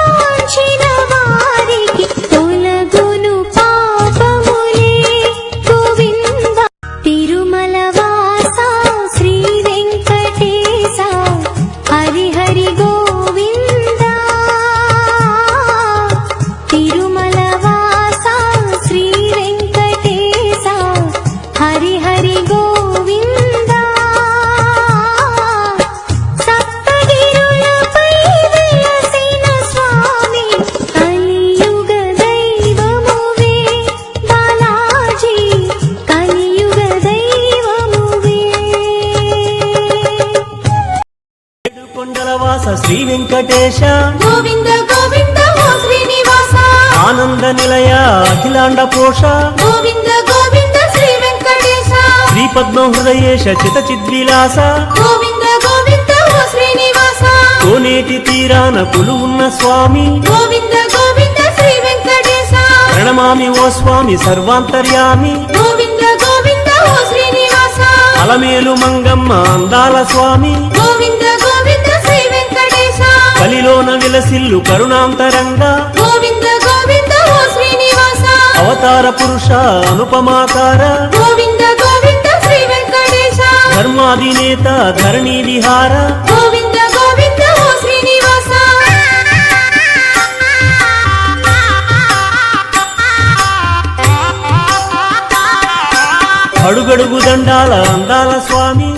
ಶ್ರೀ ವೆಂಕಟೇಶ ಗೋವಿಂದ ಗೋವಿಂದ ಓ ಶ್ರೀನಿವಾಸ ಆನಂದ ನಿಲಯ ಅಖಿಲಾಂಡ ಪೋಷ ಗೋವಿಂದ ಗೋವಿಂದ ಶ್ರೀ ವೆಂಕಟೇಶ ಶ್ರೀ ಪದ್ಮ ಹೃದಯೇಶ ಚಿತ ಚಿದ್ವಿಲಾಸ ಗೋವಿಂದ ಗೋವಿಂದ ಓ ಶ್ರೀನಿವಾಸ ಕೋನೇಟಿ ತೀರಾನ ಕುಲುವುನ್ನ ಸ್ವಾಮಿ ಗೋವಿಂದ ಗೋವಿಂದ ಶ್ರೀ ವೆಂಕಟೇಶ ಪ್ರಣಮಾಮಿ ಓ ಸ್ವಾಮಿ ಸರ್ವಾಂತರ್ಯಾಮಿ ಗೋವಿಂದ ಗೋವಿಂದ ಓ ಶ್ರೀನಿವಾಸ ಅಲಮೇಲು ಮಂಗಮ್ಮ ಅಂದಾಲ ಸ್ವಾಮಿ ಗೋವಿಂದ ಗೋವಿಂದ ಶ್ರೀ ವೆಂಕಟೇಶ కలిలోన విలసిల్లు కరుణాంతరంగ ಗೋವಿಂದ ಗೋವಿಂದ ಓ ಶ್ರೀನಿವಾಸ అవతార పురుష అనుపమాకార ಗೋವಿಂದ ಗೋವಿಂದ ಶ್ರೀ ವೆಂಕಟೇಶ ధర్మాధినేత ధరణి విహార ಗೋವಿಂದ ಗೋವಿಂದ ಓ ಶ್ರೀನಿವಾಸ అడుగడుగు దండాల అందాల స్వామి